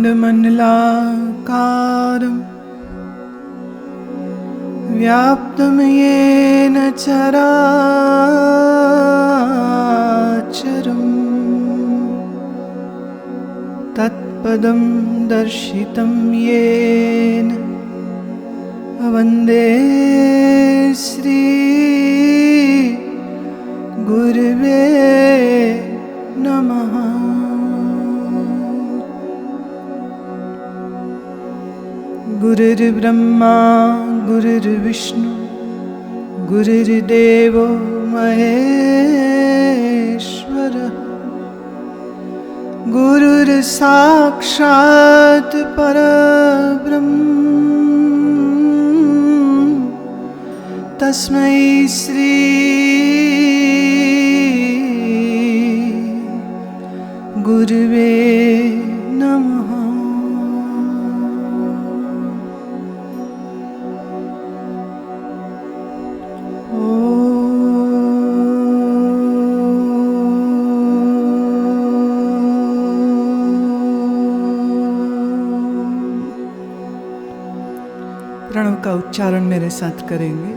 मुण्डमण्डलाकारं व्याप्तं येन चराचरं तत्पदं दर्शितं येन वन्दे श्री गुरुवे नमः। गुरुर्ब्रह्मा गुरुर्विष्णु गुरुर्देवो महेश्वरः गुरुर्साक्षात् परब्रह्म तस्मै श्री गुरुवे नमः। प्रणव का उच्चारण मेरे साथ करेंगे।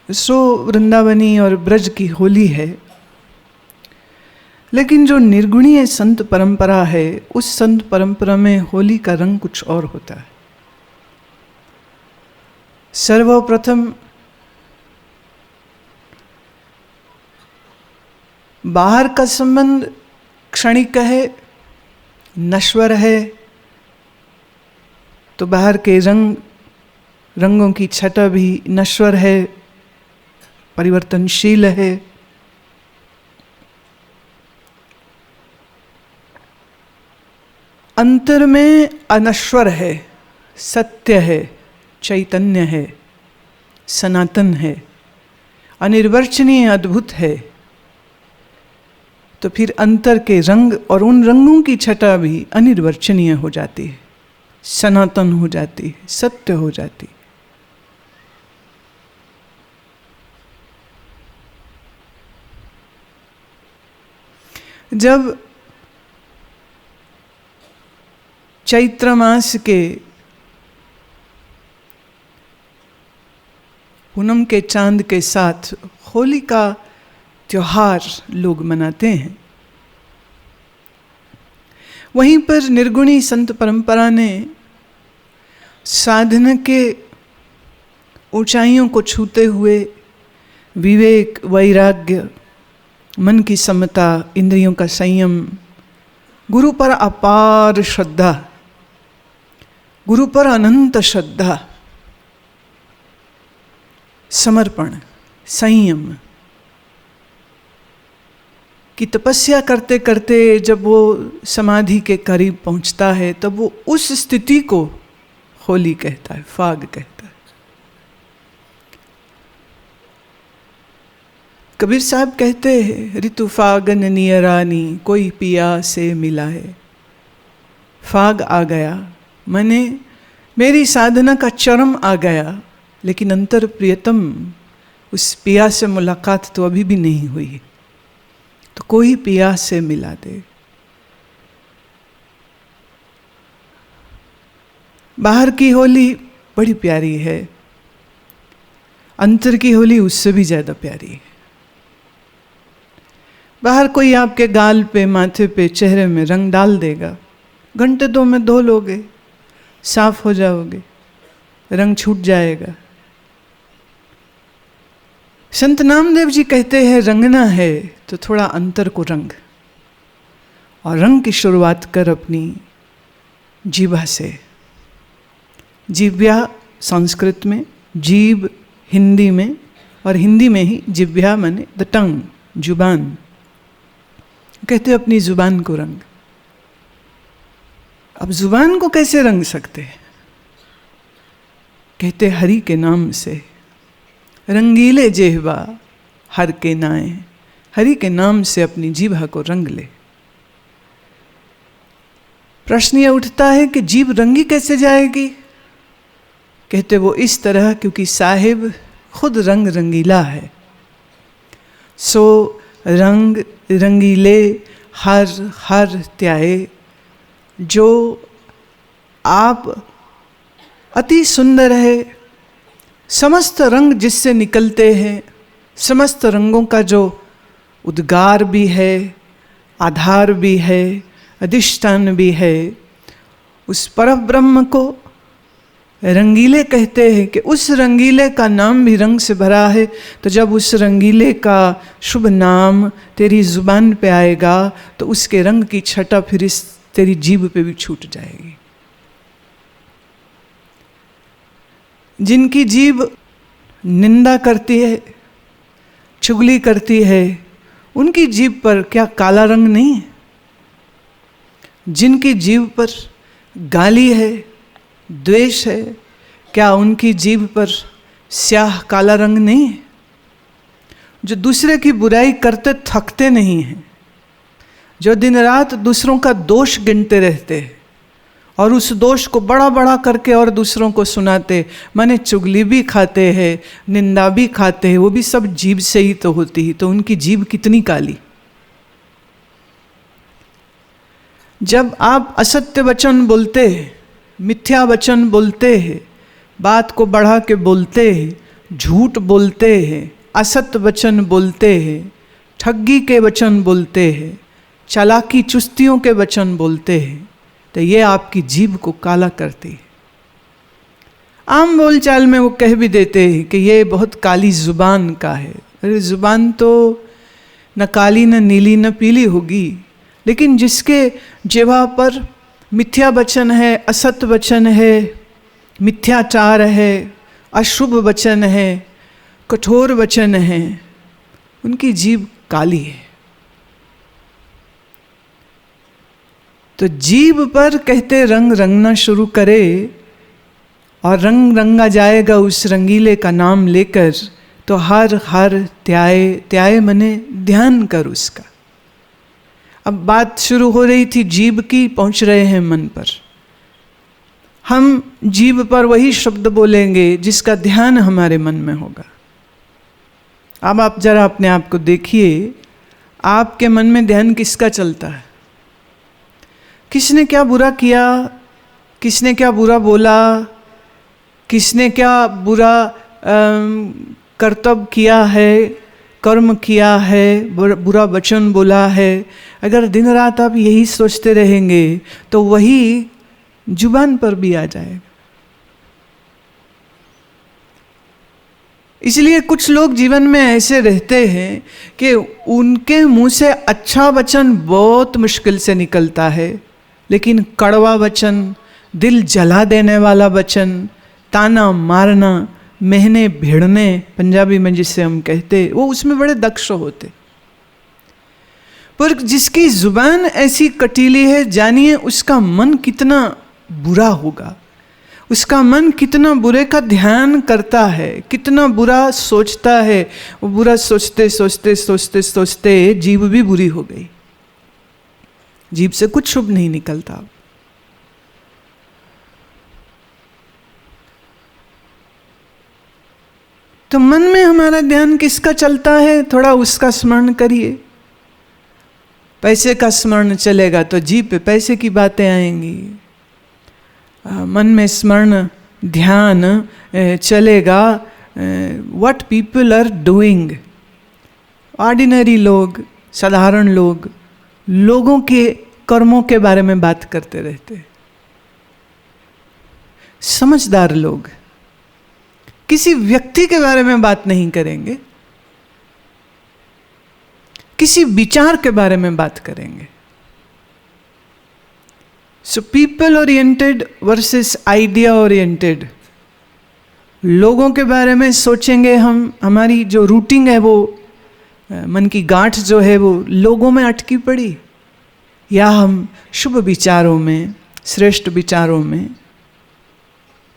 सो वृंदावनी और ब्रज की होली है, लेकिन जो निर्गुणीय संत परंपरा है, उस संत परंपरा में होली का रंग कुछ और होता है। सर्वप्रथम बाहर का संबंध क्षणिक है, नश्वर है, तो बाहर के रंगों की छटा भी नश्वर है, परिवर्तनशील है। अंतर में अनश्वर है, सत्य है, चैतन्य है, सनातन है, अनिर्वचनीय, अद्भुत है। तो फिर अंतर के रंग और उन रंगों की छटा भी अनिर्वचनीय हो जाती है, सनातन हो जाती है, सत्य हो जाती है। जब चैत्र मास के पूनम के चांद के साथ होली का त्योहार लोग मनाते हैं, वहीं पर निर्गुणी संत परंपरा ने साधना के ऊंचाइयों को छूते हुए विवेक, वैराग्य, मन की समता, इंद्रियों का संयम, गुरु पर अपार श्रद्धा, गुरु पर अनंत श्रद्धा, समर्पण, संयम की तपस्या करते करते जब वो समाधि के करीब पहुंचता है, तब वो उस स्थिति को होली कहता है, फाग कहता है। कबीर साहब कहते हैं, ऋतु फागन नियरानी कोई पिया से मिला है। फाग आ गया, मैंने मेरी साधना का चरम आ गया, लेकिन अंतर प्रियतम उस पिया से मुलाकात तो अभी भी नहीं हुई, तो कोई पिया से मिला दे। बाहर की होली बड़ी प्यारी है, अंतर की होली उससे भी ज़्यादा प्यारी है। बाहर कोई आपके गाल पे, माथे पे, चेहरे में रंग डाल देगा, घंटे दो में धो लोगे, साफ हो जाओगे, रंग छूट जाएगा। संत नामदेव जी कहते हैं, रंगना है तो थोड़ा अंतर को रंग, और रंग की शुरुआत कर अपनी जीवा से। जिह्वा संस्कृत में, जीभ हिंदी में, और हिंदी में ही जिह्वा माने द टंग, जुबान। कहते अपनी जुबान को रंग। अब जुबान को कैसे रंग सकते हैं? कहते हरि के नाम से, रंगीले जिह्वा हर के नाए। हरि के नाम से अपनी जिह्वा को रंग ले। प्रश्न यह उठता है कि जीभ रंगी कैसे जाएगी? कहते वो इस तरह, क्योंकि साहिब खुद रंग रंगीला है। सो रंग रंगीले हर हर त्याए। जो आप अति सुंदर है, समस्त रंग जिससे निकलते हैं, समस्त रंगों का जो उद्गार भी है, आधार भी है, अधिष्ठान भी है, उस परब्रह्म को रंगीले कहते हैं। कि उस रंगीले का नाम भी रंग से भरा है। तो जब उस रंगीले का शुभ नाम तेरी जुबान पे आएगा तो उसके रंग की छटा फिर इस तेरी जीभ पे भी छूट जाएगी। जिनकी जीभ निंदा करती है, चुगली करती है, उनकी जीभ पर क्या काला रंग नहीं है? जिनकी जीभ पर गाली है, द्वेष है, क्या उनकी जीभ पर स्याह काला रंग नहीं है? जो दूसरे की बुराई करते थकते नहीं हैं, जो दिन रात दूसरों का दोष गिनते रहते हैं और उस दोष को बड़ा बड़ा करके और दूसरों को सुनाते, माने चुगली भी खाते हैं, निंदा भी खाते हैं, वो भी सब जीभ से ही तो होती है। तो उनकी जीभ कितनी काली। जब आप असत्य वचन बोलते हैं, मिथ्या वचन बोलते हैं, बात को बढ़ा के बोलते हैं, झूठ बोलते हैं, असत्य वचन बोलते हैं, ठगी के वचन बोलते हैं, चालाकी चुस्तियों के वचन बोलते हैं, तो ये आपकी जीभ को काला करती है। आम बोलचाल में वो कह भी देते हैं कि ये बहुत काली जुबान का है। अरे जुबान तो न काली न नीली न पीली होगी, लेकिन जिसके जिह्वा पर मिथ्या वचन है, असत्य वचन है, मिथ्याचार है, अशुभ वचन है, कठोर वचन है, उनकी जीभ काली है। तो जीभ पर कहते रंग रंगना शुरू करे और रंग रंगा जाएगा उस रंगीले का नाम लेकर। तो हर हर त्याए, त्याए मने ध्यान कर उसका। अब बात शुरू हो रही थी जीभ की, पहुंच रहे हैं मन पर। हम जीभ पर वही शब्द बोलेंगे जिसका ध्यान हमारे मन में होगा। अब आप जरा अपने आप को देखिए, आपके मन में ध्यान किसका चलता है? किसने क्या बुरा किया, किसने क्या बुरा बोला, किसने क्या बुरा कर्तव्य किया है, कर्म किया है, बुरा वचन बोला है। अगर दिन रात आप यही सोचते रहेंगे तो वही जुबान पर भी आ जाएगा। इसलिए कुछ लोग जीवन में ऐसे रहते हैं कि उनके मुंह से अच्छा वचन बहुत मुश्किल से निकलता है, लेकिन कड़वा वचन, दिल जला देने वाला वचन, ताना मारना, महने भिड़ने, पंजाबी में जिसे हम कहते, वो उसमें बड़े दक्ष होते। पर जिसकी जुबान ऐसी कटीली है, जानिए उसका मन कितना बुरा होगा, उसका मन कितना बुरे का ध्यान करता है, कितना बुरा सोचता है। वो बुरा सोचते सोचते सोचते सोचते जीभ भी बुरी हो गई। जीभ से कुछ शुभ नहीं निकलता। तो मन में हमारा ध्यान किसका चलता है, थोड़ा उसका स्मरण करिए। पैसे का स्मरण चलेगा तो जीभ पे पैसे की बातें आएंगी। मन में स्मरण ध्यान चलेगा what people are doing. Ordinary लोग, साधारण लोग, लोगों के कर्मों के बारे में बात करते रहते। समझदार लोग किसी व्यक्ति के बारे में बात नहीं करेंगे, किसी विचार के बारे में बात करेंगे। So people oriented versus idea oriented. लोगों के बारे में सोचेंगे हम, हमारी जो रूटिंग है वो मन की गांठ जो है वो लोगों में अटकी पड़ी, या हम शुभ विचारों में, श्रेष्ठ विचारों में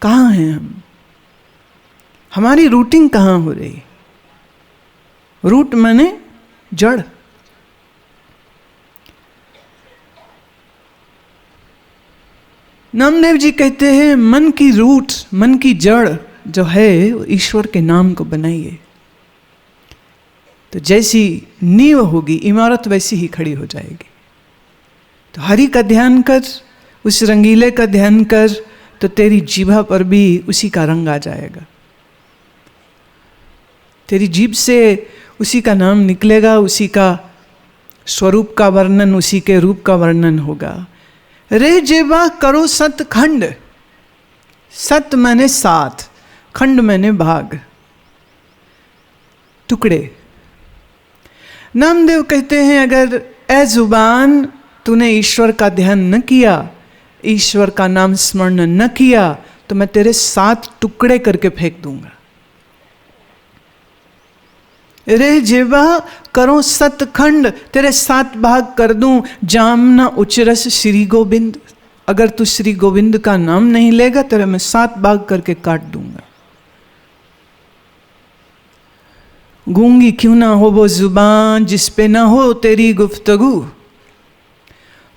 कहाँ हैं हम? हमारी रूटिंग कहाँ हो रही? रूट माने जड़। नामदेव जी कहते हैं मन की रूट, मन की जड़ जो है वो ईश्वर के नाम को बनाइए, तो जैसी नींव होगी इमारत वैसी ही खड़ी हो जाएगी। तो हरि का ध्यान कर, उस रंगीले का ध्यान कर, तो तेरी जीभा पर भी उसी का रंग आ जाएगा। तेरी जीभ से उसी का नाम निकलेगा, उसी का स्वरूप का वर्णन, उसी के रूप का वर्णन होगा। रे जेबा करो सतखंड, सत माने साथ, खंड माने भाग, टुकड़े। नामदेव कहते हैं अगर ए जुबान तूने ईश्वर का ध्यान न किया, ईश्वर का नाम स्मरण न किया, तो मैं तेरे 7 टुकड़े करके फेंक दूंगा। रे जेबा करो सतखंड, तेरे 7 भाग कर दूं। जामना उचरस श्री गोविंद, अगर तू श्री गोविंद का नाम नहीं लेगा तेरे मैं 7 भाग करके काट दूंगा। गूंगी क्यों ना हो वो जुबान जिस पे ना हो तेरी गुफ्तगू,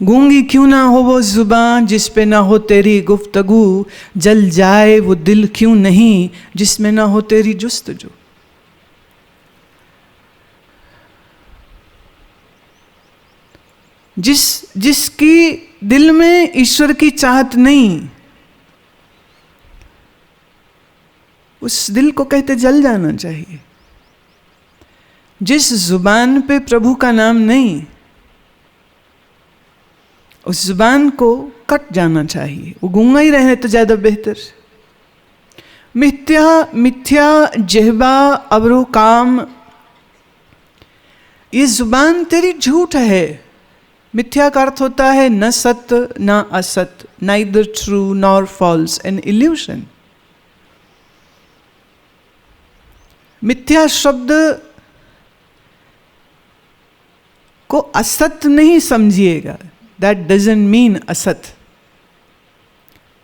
गूंगी क्यों ना हो वो जुबान जिस पे ना हो तेरी गुफ्तगू, जल जाए वो दिल क्यों नहीं जिसमें ना हो तेरी जुस्तजू। जिसकी दिल में ईश्वर की चाहत नहीं, उस दिल को कहते जल जाना चाहिए। जिस जुबान पे प्रभु का नाम नहीं, उस जुबान को कट जाना चाहिए, वो गूंगा ही रहे तो ज्यादा बेहतर। मिथ्या मिथ्या जिह्वा अवरो काम, ये जुबान तेरी झूठ है। मिथ्या का अर्थ होता है न सत्य न असत, neither true nor false, an illusion. मिथ्या शब्द को असत नहीं समझिएगा, दैट डजंट मीन असत।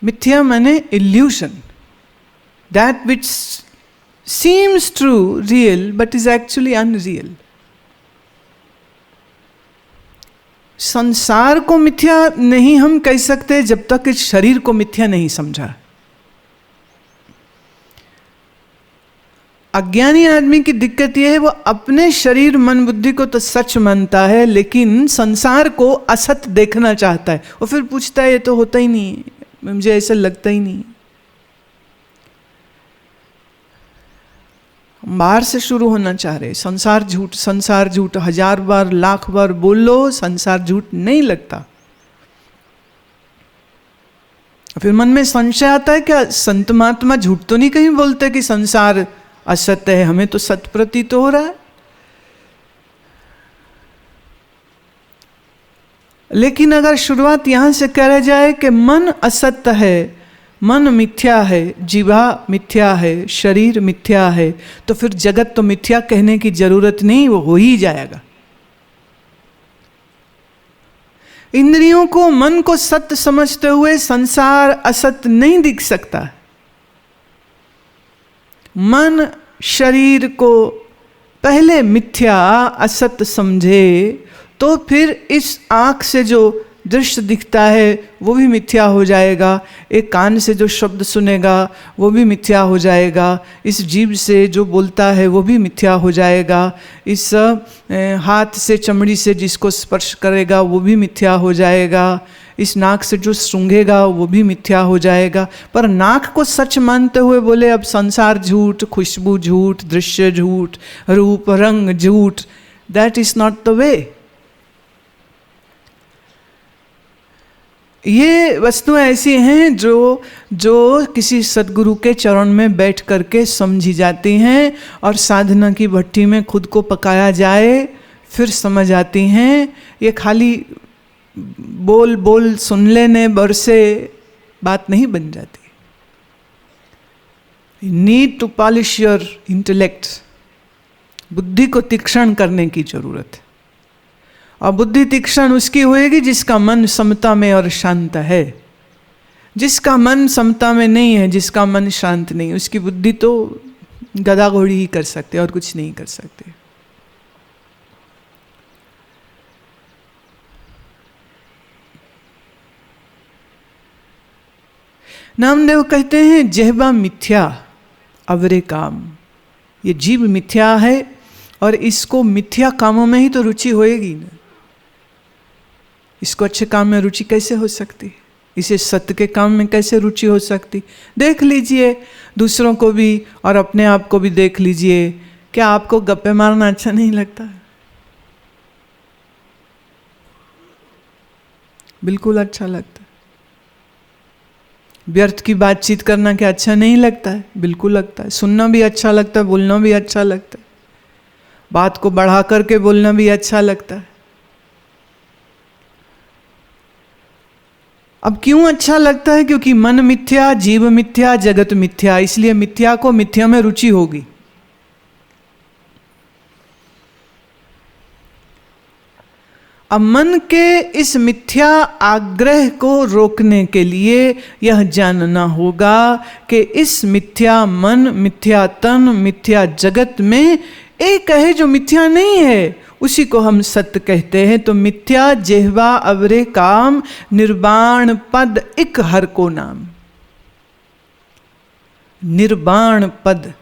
मिथ्या माने evolution, that which seems true real but is actually unreal. संसार को मिथ्या नहीं हम कह सकते जब तक इस शरीर को मिथ्या नहीं समझा। अज्ञानी आदमी की दिक्कत यह है वो अपने शरीर मन बुद्धि को तो सच मानता है, लेकिन संसार को असत देखना चाहता है। वो फिर पूछता है ये तो होता ही नहीं, मुझे ऐसा लगता ही नहीं। बाहर से शुरू होना चाह रहे, संसार झूठ, संसार झूठ 1000 बार 1,00,000 बार बोल लो, संसार झूठ नहीं लगता। फिर मन में संशय आता है क्या संत महात्मा झूठ तो नहीं कहीं बोलते कि संसार असत्य है, हमें तो सत्य प्रतीत हो रहा है। लेकिन अगर शुरुआत यहां से करा जाए कि मन असत्य है, मन मिथ्या है, जीवा मिथ्या है, शरीर मिथ्या है, तो फिर जगत तो मिथ्या कहने की जरूरत नहीं, वो हो ही जाएगा। इंद्रियों को, मन को सत्य समझते हुए संसार असत्य नहीं दिख सकता। मन शरीर को पहले मिथ्या असत्य समझे तो फिर इस आँख से जो दृश्य दिखता है वो भी मिथ्या हो जाएगा, एक कान से जो शब्द सुनेगा वो भी मिथ्या हो जाएगा, इस जीभ से जो बोलता है वो भी मिथ्या हो जाएगा, इस हाथ से चमड़ी से जिसको स्पर्श करेगा वो भी मिथ्या हो जाएगा, इस नाक से जो सूंघेगा वो भी मिथ्या हो जाएगा। पर नाक को सच मानते हुए बोले अब संसार झूठ, खुशबू झूठ, दृश्य झूठ, रूप रंग झूठ, that is not the way. ये वस्तुएं ऐसी हैं जो किसी सदगुरु के चरण में बैठ करके समझी जाती हैं, और साधना की भट्टी में खुद को पकाया जाए फिर समझ आती हैं। ये खाली बोल बोल सुन लेने बर से बात नहीं बन जाती। Need to polish your intellect. बुद्धि को तीक्ष्ण करने की जरूरत है। और बुद्धि तीक्ष्ण उसकी होएगी जिसका मन समता में और शांत है। जिसका मन समता में नहीं है, जिसका मन शांत नहीं, उसकी बुद्धि तो गदा घोड़ी ही कर सकते और कुछ नहीं कर सकते। नामदेव कहते हैं जेहबा मिथ्या अवरे काम। ये जीव मिथ्या है और इसको मिथ्या कामों में ही तो रुचि होएगी ना। इसको अच्छे काम में रुचि कैसे हो सकती? इसे सत्य के काम में कैसे रुचि हो सकती? देख लीजिए दूसरों को भी और अपने आप को भी देख लीजिए। क्या आपको गप्पे मारना अच्छा नहीं लगता? बिल्कुल अच्छा लगता है। व्यर्थ की बातचीत करना क्या अच्छा नहीं लगता है? बिल्कुल लगता है। सुनना भी अच्छा लगता है, बोलना भी अच्छा लगता है, बात को बढ़ा करके बोलना भी अच्छा लगता है। अब क्यों अच्छा लगता है? क्योंकि मन मिथ्या, जीव मिथ्या, जगत मिथ्या, इसलिए मिथ्या को मिथ्या में रुचि होगी। अब मन के इस मिथ्या आग्रह को रोकने के लिए यह जानना होगा कि इस मिथ्या मन, मिथ्या तन, मिथ्या जगत में एक है जो मिथ्या नहीं है, उसी को हम सत्य कहते हैं। तो मिथ्या जेहवा अवरे काम, निर्वाण पद इक हर को नाम। निर्वाण पद,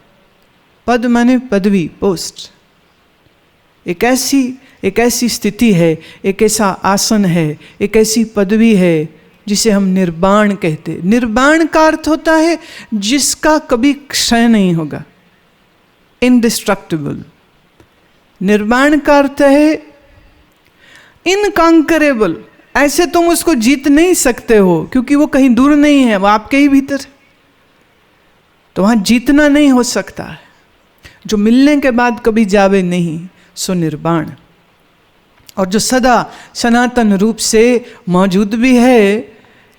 पद माने पदवी, पोस्ट। एक ऐसी स्थिति है, एक ऐसा आसन है, एक ऐसी पदवी है जिसे हम निर्वाण कहते। निर्वाण का अर्थ होता है जिसका कभी क्षय नहीं होगा, इंडिस्ट्रक्टिबल। निर्वाण का अर्थ है इनकॉन्करेबल। ऐसे तुम उसको जीत नहीं सकते हो क्योंकि वो कहीं दूर नहीं है, वो आपके ही भीतर। तो वहां जीतना नहीं हो सकता है। जो मिलने के बाद कभी जावे नहीं, सो निर्वाण। और जो सदा सनातन रूप से मौजूद भी है,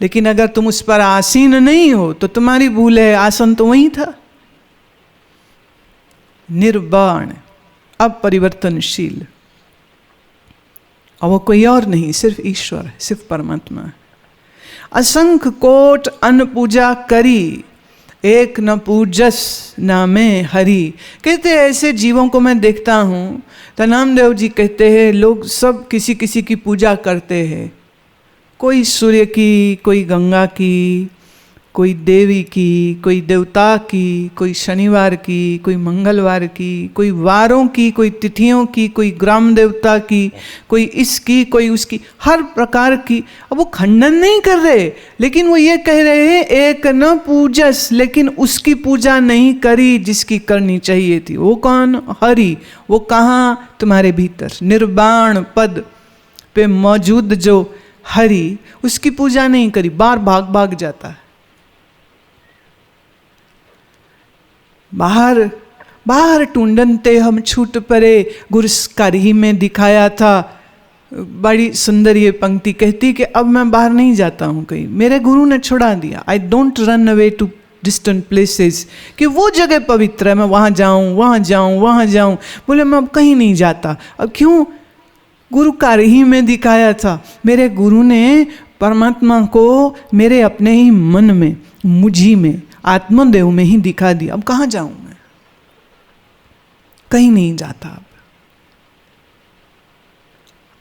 लेकिन अगर तुम उस पर आसीन नहीं हो तो तुम्हारी भूल है, आसन तो वहीं था। निर्वाण, अपरिवर्तनशील। और वो कोई और नहीं, सिर्फ ईश्वर है, सिर्फ परमात्मा है। असंख्य कोट अन्न पूजा करी, एक न पूजस नामे हरि। कहते हैं ऐसे जीवों को मैं देखता हूँ, तो नामदेव जी कहते हैं लोग सब किसी किसी की पूजा करते हैं। कोई सूर्य की, कोई गंगा की, कोई देवी की, कोई देवता की, कोई शनिवार की, कोई मंगलवार की, कोई वारों की, कोई तिथियों की, कोई ग्राम देवता की, कोई इसकी, कोई उसकी, हर प्रकार की। अब वो खंडन नहीं कर रहे, लेकिन वो ये कह रहे हैं एक न पूजस, लेकिन उसकी पूजा नहीं करी जिसकी करनी चाहिए थी। वो कौन? हरि। वो कहाँ? तुम्हारे भीतर निर्वाण पद पे मौजूद जो हरि, उसकी पूजा नहीं करी, बार भाग भाग जाता है। बाहर बाहर टूंडनते हम छूट परे, गुरस करही में दिखाया था। बड़ी सुंदर ये पंक्ति कहती कि अब मैं बाहर नहीं जाता हूँ कहीं, मेरे गुरु ने छुड़ा दिया। I don't run away to distant places, कि वो जगह पवित्र है, मैं वहाँ जाऊँ, वहाँ जाऊँ, वहाँ जाऊँ। बोले मैं अब कहीं नहीं जाता। अब क्यों? गुरु करही में दिखाया था। मेरे गुरु ने परमात्मा को मेरे अपने ही मन में, मुझी में, आत्मदेव में ही दिखा दिया। अब कहाँ जाऊं मैं? कहीं नहीं जाता। अब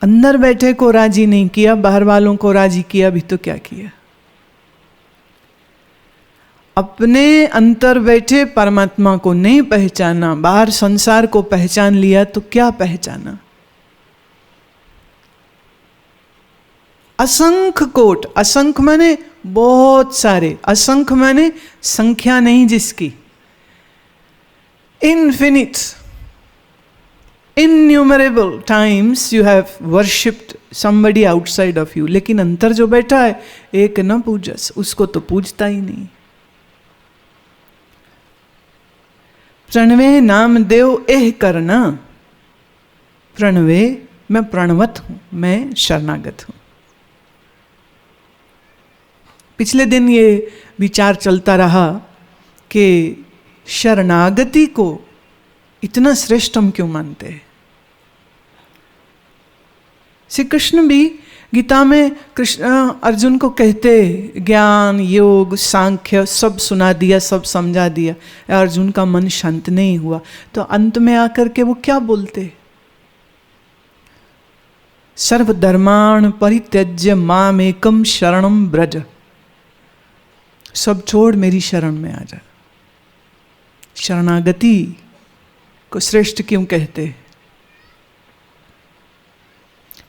अंदर बैठे को राजी नहीं किया, बाहर वालों को राजी किया भी तो क्या किया? अपने अंतर बैठे परमात्मा को नहीं पहचाना, बाहर संसार को पहचान लिया तो क्या पहचाना? असंख्य कोट, असंख्य माने बहुत सारे, असंख्य माने संख्या नहीं जिसकी, infinite, innumerable times you have worshipped somebody outside of you, लेकिन अंतर जो बैठा है एक न पूजस, उसको तो पूजता ही नहीं। प्रणवे नाम देव एह करना, प्रणवे मैं प्रणवत हूं, मैं शरणागत हूं। पिछले दिन ये विचार चलता रहा कि शरणागति को इतना श्रेष्ठ हम क्यों मानते हैं। श्री कृष्ण भी गीता में कृष्ण अर्जुन को कहते, ज्ञान योग सांख्य सब सुना दिया, सब समझा दिया, अर्जुन का मन शांत नहीं हुआ। तो अंत में आकर के वो क्या बोलते, सर्वधर्मान् परित्यज्य मामेकं शरणं व्रज, सब छोड़ मेरी शरण में आ जा। शरणागति को श्रेष्ठ क्यों कहते,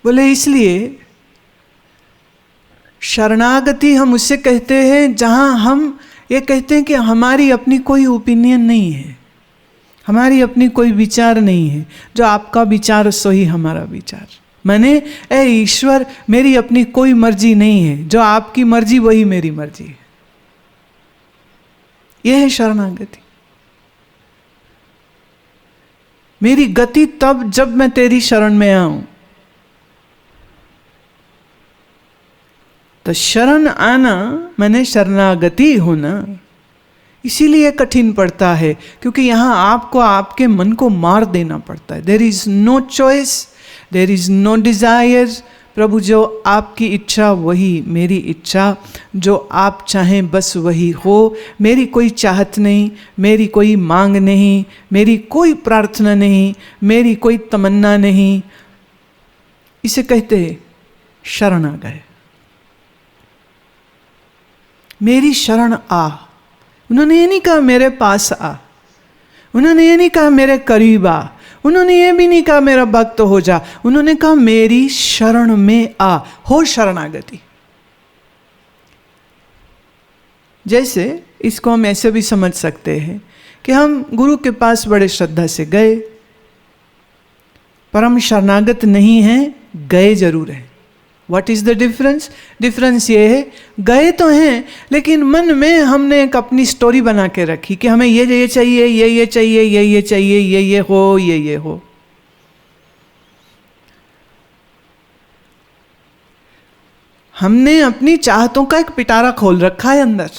बोले इसलिए शरणागति हम उससे कहते हैं जहां हम ये कहते हैं कि हमारी अपनी कोई ओपिनियन नहीं है, हमारी अपनी कोई विचार नहीं है, जो आपका विचार सो ही हमारा विचार। मैंने ए ईश्वर मेरी अपनी कोई मर्जी नहीं है, जो आपकी मर्जी वही मेरी मर्जी है। यह है शरणागति। मेरी गति तब जब मैं तेरी शरण में आऊं। तो शरण आना मैंने शरणागति होना, इसीलिए कठिन पड़ता है क्योंकि यहां आपको आपके मन को मार देना पड़ता है। There is no choice, there is no desire. प्रभु जो आपकी इच्छा वही मेरी इच्छा, जो आप चाहें बस वही हो। मेरी कोई चाहत नहीं, मेरी कोई मांग नहीं, मेरी कोई प्रार्थना नहीं, मेरी कोई तमन्ना नहीं। इसे कहते शरण आ गए। मेरी शरण आ। उन्होंने ये नहीं कहा मेरे पास आ, उन्होंने ये नहीं कहा मेरे करीब आ, उन्होंने ये भी नहीं कहा मेरा भक्त हो जा, उन्होंने कहा मेरी शरण में आ, हो शरणागति। जैसे इसको हम ऐसे भी समझ सकते हैं कि हम गुरु के पास बड़े श्रद्धा से गए, पर हम शरणागत नहीं हैं, गए जरूर हैं। What is the difference? Difference ये है, गए तो हैं लेकिन मन में हमने एक अपनी स्टोरी बना के रखी कि हमें ये चाहिए, ये चाहिए, ये चाहिए, ये हो, ये हो। हमने अपनी चाहतों का एक पिटारा खोल रखा है अंदर।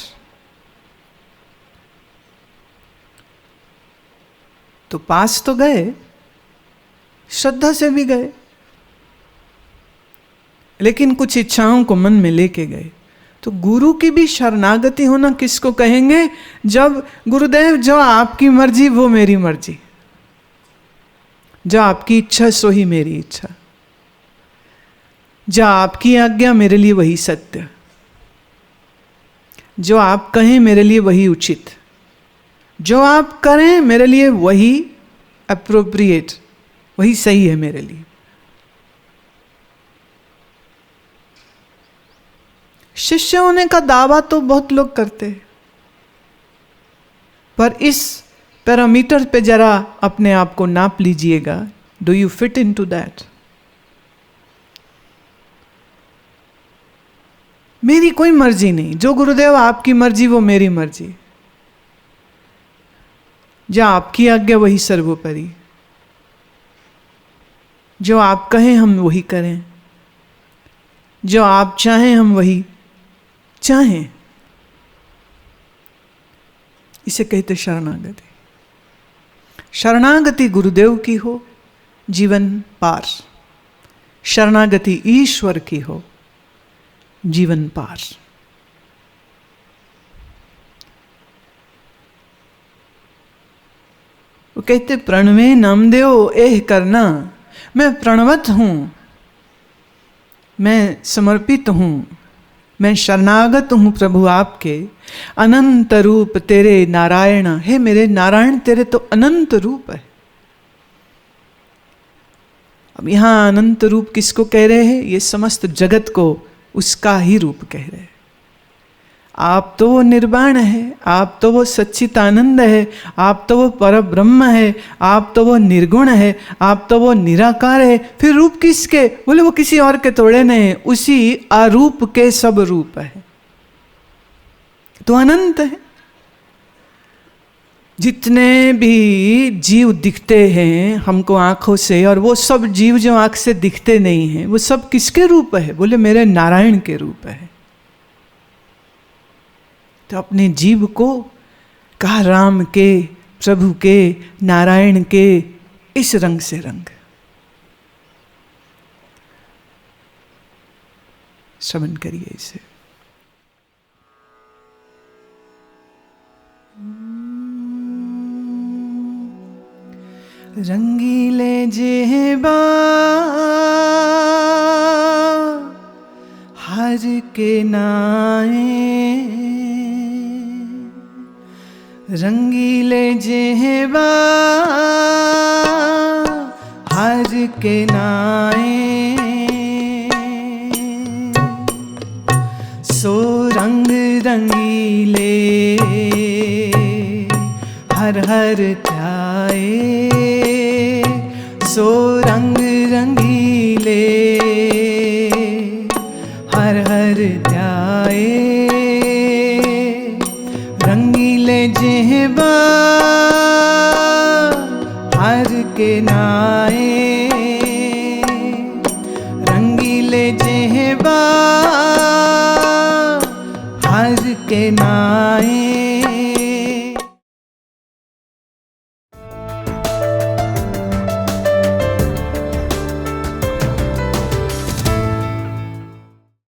तो पास तो गए, श्रद्धा से भी गए, लेकिन कुछ इच्छाओं को मन में लेके गए। तो गुरु की भी शरणागति होना किसको कहेंगे? जब गुरुदेव जो आपकी मर्जी वो मेरी मर्जी, जो आपकी इच्छा सो ही मेरी इच्छा, जो आपकी आज्ञा मेरे लिए वही सत्य, जो आप कहें मेरे लिए वही उचित, जो आप करें मेरे लिए वही अप्रोप्रिएट, वही सही है मेरे लिए। शिष्य होने का दावा तो बहुत लोग करते हैं, पर इस पैरामीटर पे जरा अपने आप को नाप लीजिएगा। Do you fit into that? मेरी कोई मर्जी नहीं, जो गुरुदेव आपकी मर्जी वो मेरी मर्जी, जो आपकी आज्ञा वही सर्वोपरि, जो आप कहें हम वही करें, जो आप चाहें हम वही चाहें। इसे कहते शरणागति। शरणागति गुरुदेव की हो, जीवन पार। शरणागति ईश्वर की हो, जीवन पार। वो कहते प्रणवे नामदेव एह करना, मैं प्रणवत हूं, मैं समर्पित हूं, मैं शरणागत हूं प्रभु आपके। अनंत रूप तेरे नारायण, हे मेरे नारायण तेरे तो अनंत रूप है। अब यहां अनंत रूप किसको कह रहे हैं? ये समस्त जगत को उसका ही रूप कह रहे हैं। आप तो वो निर्वाण है, आप तो वो सच्चिदानंद है, आप तो वो परब्रह्म है, आप तो वो निर्गुण है, आप तो वो निराकार है। फिर रूप किसके? बोले वो किसी और के थोड़े नहीं, उसी अरूप के सब रूप है, तो अनंत है। जितने भी जीव दिखते हैं हमको आंखों से, और वो सब जीव जो आंख से दिखते नहीं हैं, वो सब किसके रूप है? बोले मेरे नारायण के रूप है। तो अपने जीव को कहा राम के, प्रभु के, नारायण के इस रंग से रंग। श्रवण करिए इसे। रंगीले जेबा हर के नाए, रंगीले जेबा हर के नाए, सो रंग रंगीले हर हर ध्याए, सो रंग रंगीले हर हर ध्याए, रंगीले जेहबा हर के नाए, रंगीले जेहबा हर के नाए,